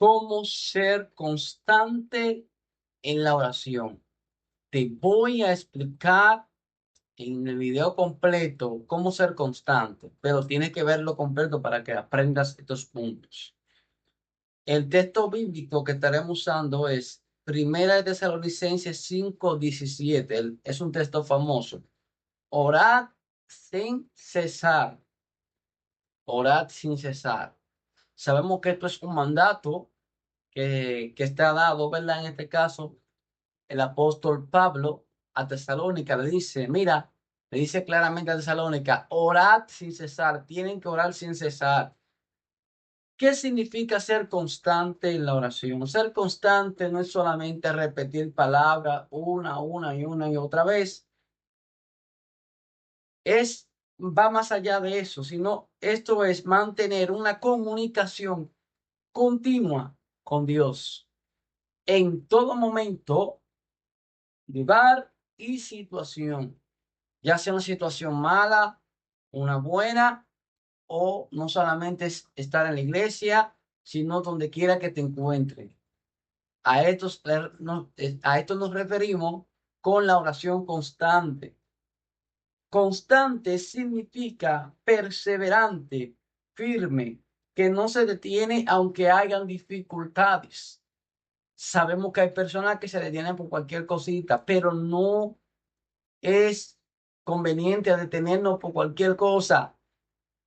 ¿Cómo ser constante en la oración? Te voy a explicar en el video completo cómo ser constante, pero tienes que verlo completo para que aprendas estos puntos. El texto bíblico que estaremos usando es Primera de Tesalonicenses 5:17. Es un texto famoso. Orad sin cesar. Orad sin cesar. Sabemos que esto es un mandato que está dado, ¿verdad? En este caso el apóstol Pablo a Tesalónica le dice, mira, le dice claramente a Tesalónica, orad sin cesar, tienen que orar sin cesar. ¿Qué significa ser constante en la oración? Ser constante no es solamente repetir palabras una y otra vez, va más allá de eso, sino esto es mantener una comunicación continua con Dios en todo momento, lugar y situación, ya sea una situación mala, una buena, o no solamente es estar en la iglesia, sino donde quiera que te encuentres. A esto nos referimos con la oración constante. Constante significa perseverante, firme, que no se detiene aunque hayan dificultades. Sabemos que hay personas que se detienen por cualquier cosita, pero no es conveniente detenernos por cualquier cosa.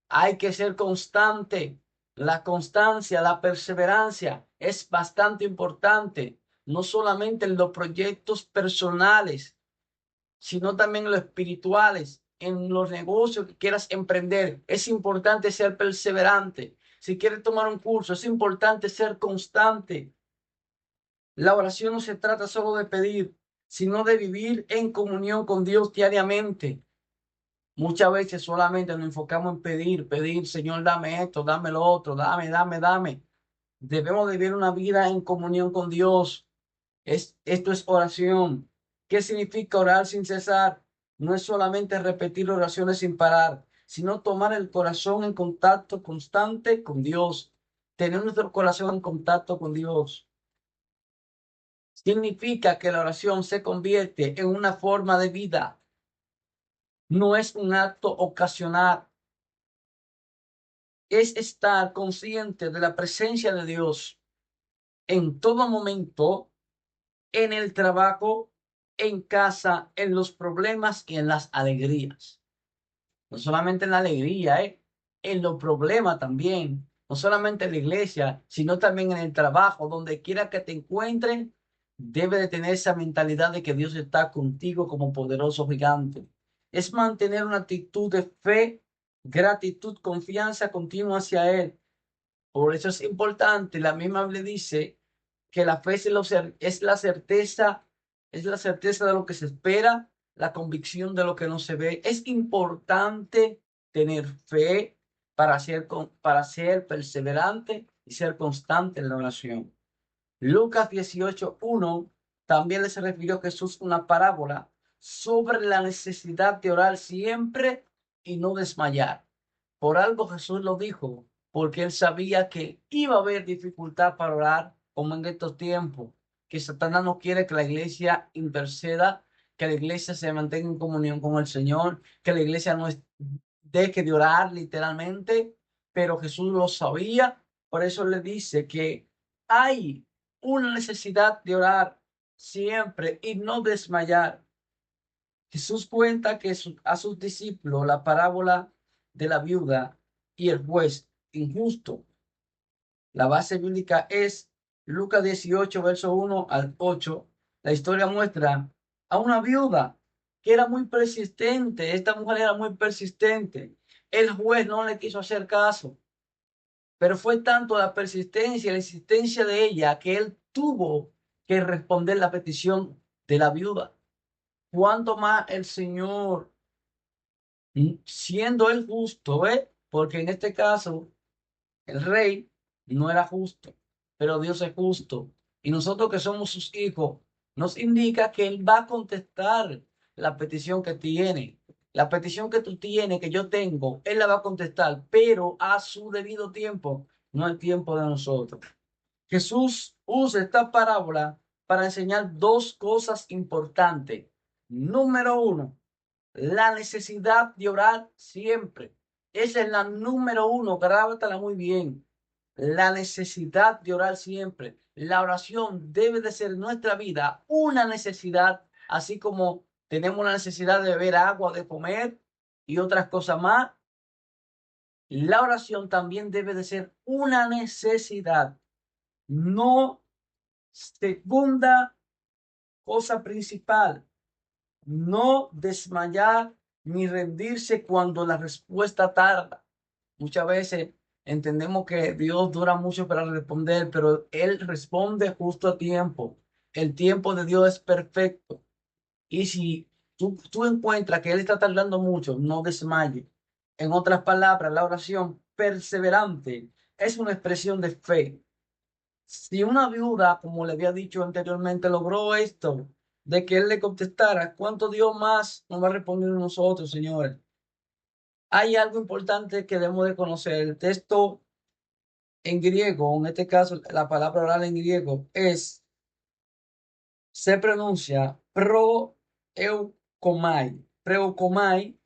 Hay que ser constante. La constancia, la perseverancia es bastante importante, no solamente en los proyectos personales, sino también en los espirituales, en los negocios que quieras emprender. Es importante ser perseverante. Si quieres tomar un curso, es importante ser constante. La oración no se trata solo de pedir, sino de vivir en comunión con Dios diariamente. Muchas veces solamente nos enfocamos en pedir, pedir, Señor, dame esto, dame lo otro, dame. Debemos vivir una vida en comunión con Dios. Esto es oración. ¿Qué significa orar sin cesar? No es solamente repetir oraciones sin parar, sino tomar el corazón en contacto constante con Dios. Tener nuestro corazón en contacto con Dios. Significa que la oración se convierte en una forma de vida. No es un acto ocasional. Es estar consciente de la presencia de Dios en todo momento, en el trabajo, en casa, en los problemas y en las alegrías. No solamente en la alegría, en los problemas también. No solamente en la iglesia, sino también en el trabajo, donde quiera que te encuentren, debe de tener esa mentalidad de que Dios está contigo como poderoso gigante. Es mantener una actitud de fe, gratitud, confianza continua hacia Él. Por eso es importante, la misma Biblia dice que la fe es la certeza de lo que se espera, la convicción de lo que no se ve. Es importante tener fe para ser perseverante y ser constante en la oración. Lucas 18:1 también les refirió Jesús una parábola sobre la necesidad de orar siempre y no desmayar. Por algo Jesús lo dijo, porque él sabía que iba a haber dificultad para orar como en estos tiempos, que Satanás no quiere que la iglesia interceda, que la iglesia se mantenga en comunión con el Señor, que la iglesia no deje de orar literalmente, pero Jesús lo sabía, por eso le dice que hay una necesidad de orar siempre y no desmayar. Jesús cuenta que a sus discípulos la parábola de la viuda y el juez injusto. La base bíblica es Lucas 18, verso 1 al 8. La historia muestra a una viuda que era muy persistente. Esta mujer era muy persistente. El juez no le quiso hacer caso, pero fue tanto la persistencia y la insistencia de ella que él tuvo que responder la petición de la viuda. ¿Cuánto más el Señor, siendo él justo, porque en este caso el rey no era justo, pero Dios es justo. Y nosotros que somos sus hijos, nos indica que Él va a contestar la petición que tiene. La petición que tú tienes, que yo tengo, Él la va a contestar, pero a su debido tiempo, no el tiempo de nosotros. Jesús usa esta parábola para enseñar dos cosas importantes. Número uno, la necesidad de orar siempre. Esa es la número uno, grábatela muy bien. La necesidad de orar siempre. La oración debe de ser en nuestra vida una necesidad, así como tenemos la necesidad de beber agua, de comer y otras cosas más. La oración también debe de ser una necesidad, no segunda cosa principal. No desmayar ni rendirse cuando la respuesta tarda. Muchas veces entendemos que Dios dura mucho para responder, pero Él responde justo a tiempo. El tiempo de Dios es perfecto. Y si tú encuentras que Él está tardando mucho, no desmaye. En otras palabras, la oración perseverante es una expresión de fe. Si una viuda, como le había dicho anteriormente, logró esto, de que Él le contestara, ¿cuánto Dios más nos va a responder a nosotros, señores? Hay algo importante que debemos de conocer. El texto en griego, en este caso, la palabra oral en griego se pronuncia proeukomai. Proeukomai,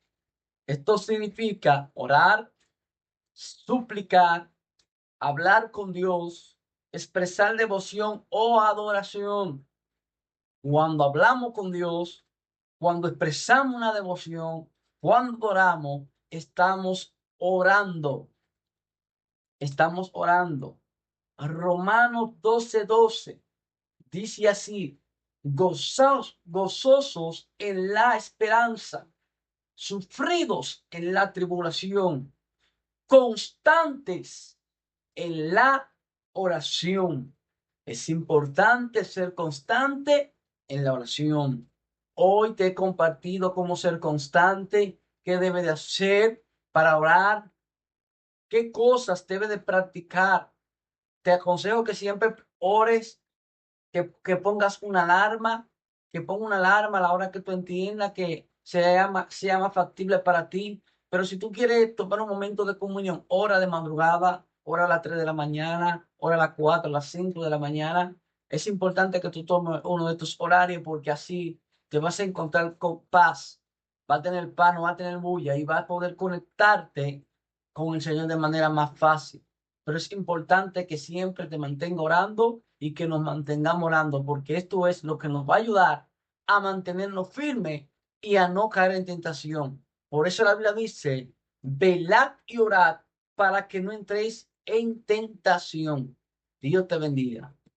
esto significa orar, suplicar, hablar con Dios, expresar devoción o adoración. Cuando hablamos con Dios, cuando expresamos una devoción, cuando oramos, estamos orando. Estamos orando. Romanos 12:12 dice así: gozosos en la esperanza, sufridos en la tribulación, constantes en la oración. Es importante ser constante en la oración. Hoy te he compartido cómo ser constante, qué debe de hacer para orar, qué cosas debe de practicar. Te aconsejo que siempre ores, que pongas una alarma, que ponga una alarma a la hora que tú entiendas que sea más factible para ti. Pero si tú quieres tomar un momento de comunión, hora de madrugada, hora a las 3 de la mañana, hora a las 4, a las 5 de la mañana, es importante que tú tomes uno de tus horarios porque así te vas a encontrar con paz. Va a tener paz, no va a tener bulla y vas a poder conectarte con el Señor de manera más fácil. Pero es importante que siempre te mantenga orando y que nos mantengamos orando, porque esto es lo que nos va a ayudar a mantenernos firmes y a no caer en tentación. Por eso la Biblia dice, velad y orad para que no entréis en tentación. Dios te bendiga.